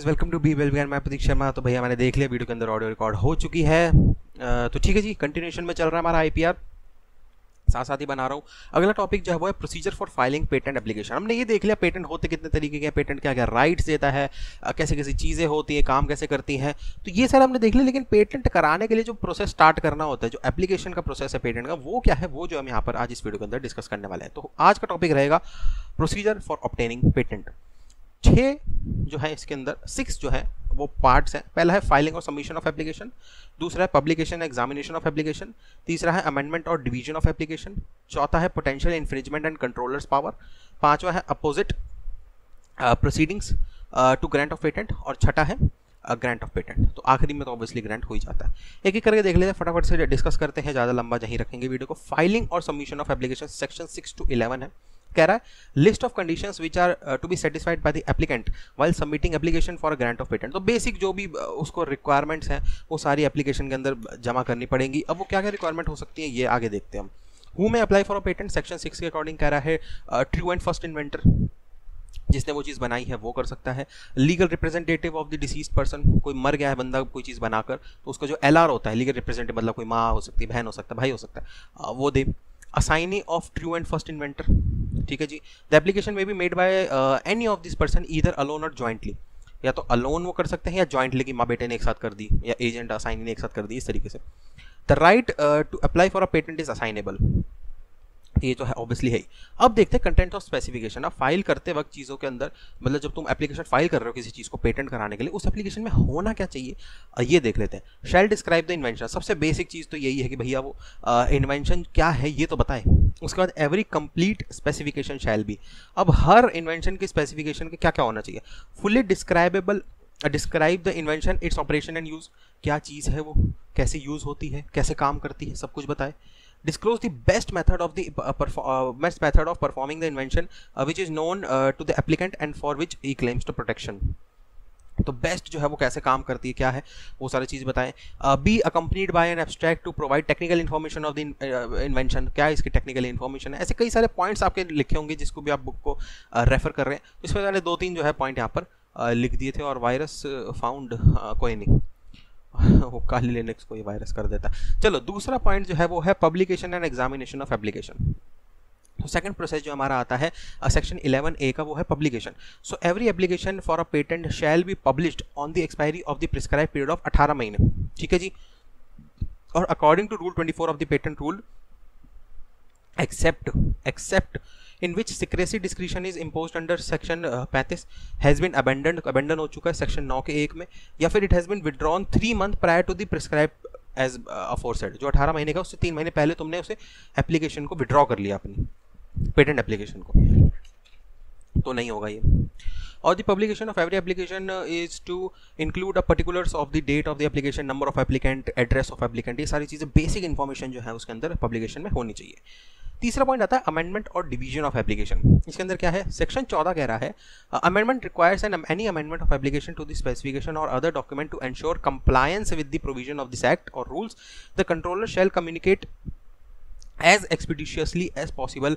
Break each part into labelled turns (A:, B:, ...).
A: Friends, welcome to be well begun. मैं प्रतीक शर्मा। तो भैया मैंने देख लिया वीडियो के अंदर ऑडियो रिकॉर्ड हो चुकी है। तो ठीक है जी, कंटिन्यूएशन में चल रहा है हमारा आईपीआर, साथ साथ ही बना रहा हूँ। अगला टॉपिक जो है वो है procedure for filing patent application. हमने ये देख लिया पेटेंट होते कितने तरीके के हैं, पेटेंट क्या क्या राइट्स देता है, कैसे कैसी चीज़ें होती हैं, काम कैसे करती हैं, तो ये सारा हमने देख लिया। लेकिन पेटेंट कराने के लिए जो प्रोसेस स्टार्ट करना होता है, जो एप्लीकेशन का प्रोसेस है पेटेंट का, वो क्या है, वो जो हम यहाँ पर आज इस वीडियो के अंदर डिस्कस करने वाले हैं। तो आज का टॉपिक रहेगा प्रोसीजर फॉर ऑब्टेनिंग पेटेंट। 6 जो है इसके अंदर 6 जो है वो पार्ट्स हैं। पहला है फाइलिंग और सबमिशन ऑफ एप्लीकेशन, दूसरा है पब्लिकेशन एग्जामिनेशन ऑफ एप्लीकेशन, तीसरा है अमेंडमेंट और डिवीजन ऑफ एप्लीकेशन, चौथा है potential infringement and controllers power, पांचवा है opposite proceedings to grant of patent, और छठा है ग्रांट ऑफ पेटेंट। तो आखिरी में तो ऑब्वियसली ग्रांट हो ही जाता है। एक एक करके देख लेते हैं, फटाफट से डिस्कस करते हैं, ज़्यादा लंबा नहीं रखेंगे वीडियो को। फाइलिंग और submission of application section 6 to 11 है। कह रहा है list of conditions which are to be satisfied by the applicant while submitting application for grant of patent. तो बेसिक जो भी उसको रिक्वायरमेंट्स हैं वो सारी एप्लीकेशन के अंदर जमा करनी पड़ेंगी। अब वो क्या क्या रिक्वायरमेंट हो सकती है ये आगे देखते हैं हम। हु में apply for a patent section 6 के अकॉर्डिंग कह रहा है ट्रू एंड फर्स्ट इन्वेंटर, जिसने वो चीज़ बनाई है वो कर सकता है। Legal representative of the deceased person, कोई मर गया है बंदा कोई चीज़ बनाकर, तो उसका जो एलआर होता है, लीगल रिप्रेजेंटेटिव मतलब कोई माँ हो सकती है, बहन हो सकता है, भाई हो सकता है, वो दे। Assignee of true and first inventor, ठीक है जी। द एप्लीकेशन में be made by any of this person either alone or jointly, या तो अलोन वो कर सकते हैं या जॉइंटली की माँ बेटे ने एक साथ कर दी या एजेंट असाइनी ने एक साथ कर दी, इस तरीके से। The right to apply for a patent is assignable, ये तो है ऑब्वियसली है ही। अब देखते हैं कंटेंट ऑफ स्पेसिफिकेशन। अब फाइल करते वक्त चीज़ों के अंदर, मतलब जब तुम एप्लीकेशन फाइल कर रहे हो किसी चीज़ को पेटेंट कराने के लिए, उस एप्लीकेशन में होना क्या चाहिए ये देख लेते हैं। शैल डिस्क्राइब द इन्वेंशन, सबसे बेसिक चीज़ तो यही है कि भैया वो इन्वेंशन क्या है ये तो बताए। उसके बाद every complete specification shall be, अब हर इन्वेंशन की स्पेसिफिकेशन के क्या क्या होना चाहिए। Fully describable, describe the invention, its operation and use, क्या चीज़ है वो, कैसे यूज़ होती है, कैसे काम करती है, सब कुछ बताए। Disclose the best method of performing the invention which is known to the applicant and for which he claims to protection। तो बेस्ट जो है वो कैसे काम करती है, क्या है, वो सारी चीज़ बताएं। Be accompanied by an abstract to provide technical information of the invention, क्या है इसकी टेक्निकल इन्फॉर्मेशन है। ऐसे कई सारे पॉइंट्स आपके लिखे होंगे जिसको भी आप बुक को रेफर कर रहे हैं। तो इसमें मैंने 2-3 जो है पॉइंट यहाँ पर लिख दिए थे। और वायरस फाउंड, कोई नहीं, वो काली लिनक्स को ये वायरस कर देता है। चलो दूसरा पॉइंट जो है वो है publication and examination of application. तो सेकंड प्रोसेस जो हमारा आता है सेक्शन 11A का, वो है publication. So every application for a patent shall be published on the expiry of the prescribe period of 18 महीने, ठीक है जी। और according to rule 24 of the patent rule, except in which secrecy discretion is imposed under section 35 has been abandoned हो चुका है section 9 के 1 में, या फिर it has been withdrawn 3 months prior to the prescribed as aforesaid। जो 18 महीने का उससे 3 महीने पहले तुमने उसे एप्लीकेशन को विड्रॉ कर लिया, अपनी पेटेंट एप्लीकेशन को, तो नहीं होगा ये। और the publication of every application is to include a particulars of the date of the application, number of applicant, address of applicant, ये सारी चीज़ें बेसिक इन्फॉर्मेशन जो है उसके अंदर पब्लिकेशन में होनी चाहिए। तीसरा पॉइंट आता है अमेंडमेंट और डिवीजन ऑफ एप्लीकेशन। इसके अंदर क्या है, सेक्शन 14 कह रहा है amendment requires any amendment of application to the specification or other document to ensure compliance with the provision of this act or rules. The controller shall communicate as expeditiously as possible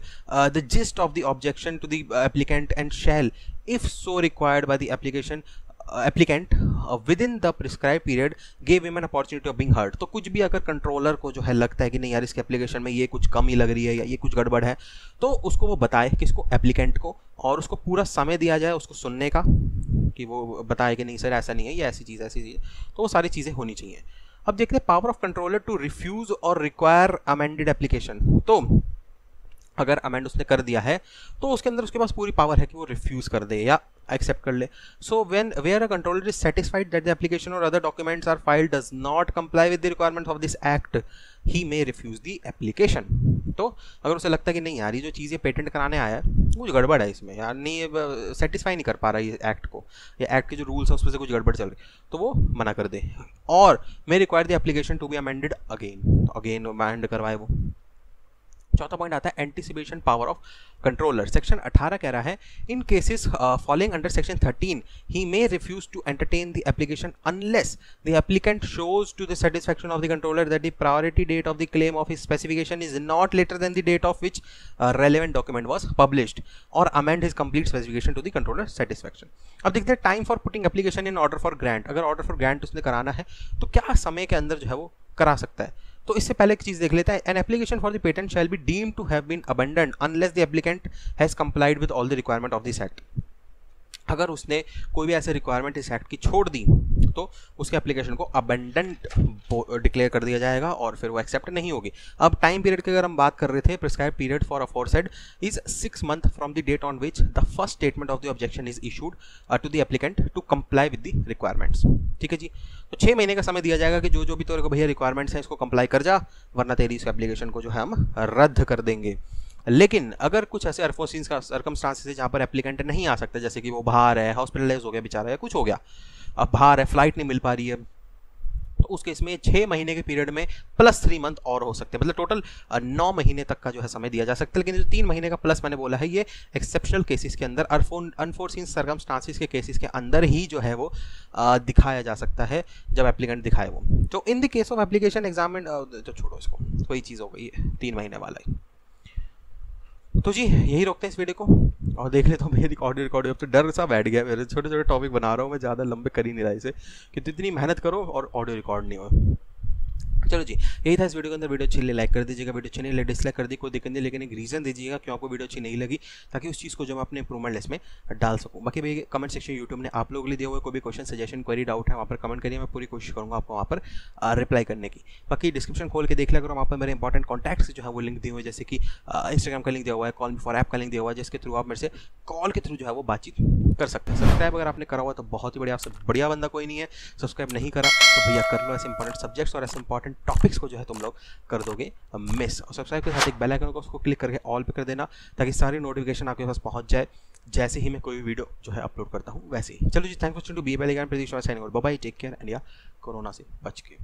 A: the gist of the objection to the applicant and shall, if so required by the applicant within the prescribed period, give him an opportunity of being heard। तो कुछ भी अगर controller को जो है लगता है कि नहीं यार इसके एप्लीकेशन में ये कुछ कमी लग रही है या ये कुछ गड़बड़ है, तो उसको वो बताए किसको, एप्लीकेंट को, और उसको पूरा समय दिया जाए उसको सुनने का, कि वो बताए कि नहीं सर ऐसा नहीं है, ये ऐसी चीज़ ऐसी चीज़, तो वो सारी चीज़ें होनी चाहिए। अब देखते हैं power of controller to refuse और रिक्वायर अमेंडेड एप्लीकेशन। तो अगर अमेंड उसने कर दिया है तो उसके अंदर उसके पास पूरी पावर है कि वो रिफ्यूज कर दे या एक्सेप्ट कर ले। So when where a controller is satisfied that the application or other documents are filed does not comply with the requirements of this act, he may refuse the application. तो अगर उसे लगता है कि नहीं यार ये जो चीज़ें पेटेंट कराने आया है कुछ गड़बड़ है इसमें यार, नहीं सेटिस्फाई नहीं कर पा रहा ये एक्ट को, या एक्ट के जो रूल्स हैं उसमें से कुछ गड़बड़ चल रही, तो वो मना कर दे। और may require the application to be amended again, तो अगेन अमेंड करवाए वो। चौथा पॉइंट आता है anticipation power of controller. Section 18 कह रहा है in cases following under section 13 he may refuse to entertain the application unless the applicant shows to the satisfaction of the controller that the priority date of the claim of his specification is not later than the date of which relevant document was published or amend his complete specification to the controller satisfaction. अब देखते हैं time for putting application in order for grant. अगर order for grant उसने कराना है तो क्या समय के अंदर जो है वो करा सकता है। तो इससे पहले एक चीज देख लेता है, an application for the patent shall be deemed to have been abandoned unless the applicant has complied with all the requirement of this act. अगर उसने कोई भी ऐसे रिक्वायरमेंट इस एक्ट की छोड़ दी तो उसके एप्लीकेशन को अबंडेंट डिक्लेयर कर दिया जाएगा और फिर वो एक्सेप्ट नहीं होगी। अब टाइम पीरियड की अगर हम बात कर रहे थे, prescribe period for aforesaid is 6 month from the date on which the first statement of the objection is issued to the applicant to comply with the requirements. ठीक है जी, तो 6 महीने का समय दिया जाएगा कि जो भी तेरे को भैया रिक्वायरमेंट्स हैं इसको कंप्लाई कर जा, वरना तेरी इस एप्लीकेशन को जो है हम रद्द कर देंगे। लेकिन अगर कुछ ऐसे अनफोर्सीन सर्कमस्टांसेस है जहाँ पर एप्लीकेंट नहीं आ सकता, जैसे कि वो बाहर है, हॉस्पिटलाइज हो गया बेचारा या कुछ हो गया, अब बाहर है, फ्लाइट नहीं मिल पा रही है, तो उस केस में 6 महीने के पीरियड में प्लस 3 मंथ और हो सकते हैं, मतलब टोटल 9 महीने तक का जो है समय दिया जा सकता है। लेकिन जो 3 महीने का प्लस मैंने बोला है ये एक्सेप्शनल केसेस के अंदर, अनफोर्सीन सर्कमस्टांसेस के केसेस के अंदर ही जो है वो दिखाया जा सकता है जब एप्लीकेंट दिखाए वो। तो in the case of application examine, तो छोड़ो इसको, कोई चीज़ हो गई है 3 महीने वाला ही। तो जी यही रोकते हैं इस वीडियो को और देख लेता हूँ भैया ऑडियो अब तो डर सा बैठ गया मेरे, छोटे छोटे टॉपिक बना रहा हूँ मैं, ज़्यादा लंबे कर ही नहीं रहा इसे कि इतनी मेहनत करो और ऑडियो रिकॉर्ड नहीं हो। चलो जी यही था इस वीडियो के अंदर। वीडियो अच्छी लाइक कर दीजिएगा, वीडियो अच्छी नहीं लगे डिसलाइक कर दी, कोई दिक्कत नहीं, लेकिन एक रीज़न दीजिएगा क्यों आपको वीडियो अच्छी नहीं लगी, ताकि उस चीज़ को जो मैं अपने इंप्रूवमेंट लिस्ट में डाल सकूँ। बाकी भाई कमेंट सेक्शन यूट्यूब ने आप लोगों के लिए दिया हुआ है, कोई भी क्वेश्चन सजेशन क्वेरी डाउट है वहाँ पर कमेंट करिए, मैं पूरी कोशिश करूँगा आपको वहाँ पर रिप्लाई करने की। बाकी डिस्क्रिप्शन खोल के देख लिया करो, वहाँ पर मेरे इंपॉर्टेंट कॉन्टैक्ट्स जो है वो लिंक दिए हुए हैं, जैसे कि इंस्टाग्राम का लिंक दिया हुआ है, कॉल फॉर ऐप का लिंक दिया हुआ है, जिसके थ्रू आप मेरे से कॉल के थ्रू जो है वो बातचीत कर सकते हैं। सब्सक्राइब अगर आपने करा हुआ तो बहुत ही बढ़िया, आपसे बढ़िया बंदा कोई नहीं है। सब्सक्राइब नहीं करा तो भैया कर लो, ऐसे इंपॉर्टेंट सब्जेक्ट्स और ऐसे इंपॉर्टेंट टॉपिक्स को जो है तुम लोग कर दोगे मिस। और सब्सक्राइब के साथ एक बेल आइकन को उसको क्लिक करके ऑल पे कर देना, ताकि सारी नोटिफिकेशन आपके पास पहुंच जाए जैसे ही मैं कोई वीडियो जो है अपलोड करता हूँ वैसे ही। चलो जी, thanks for watching to be bell icon, Pradeep signing out, bye bye, take care and या कोरोना से बच के।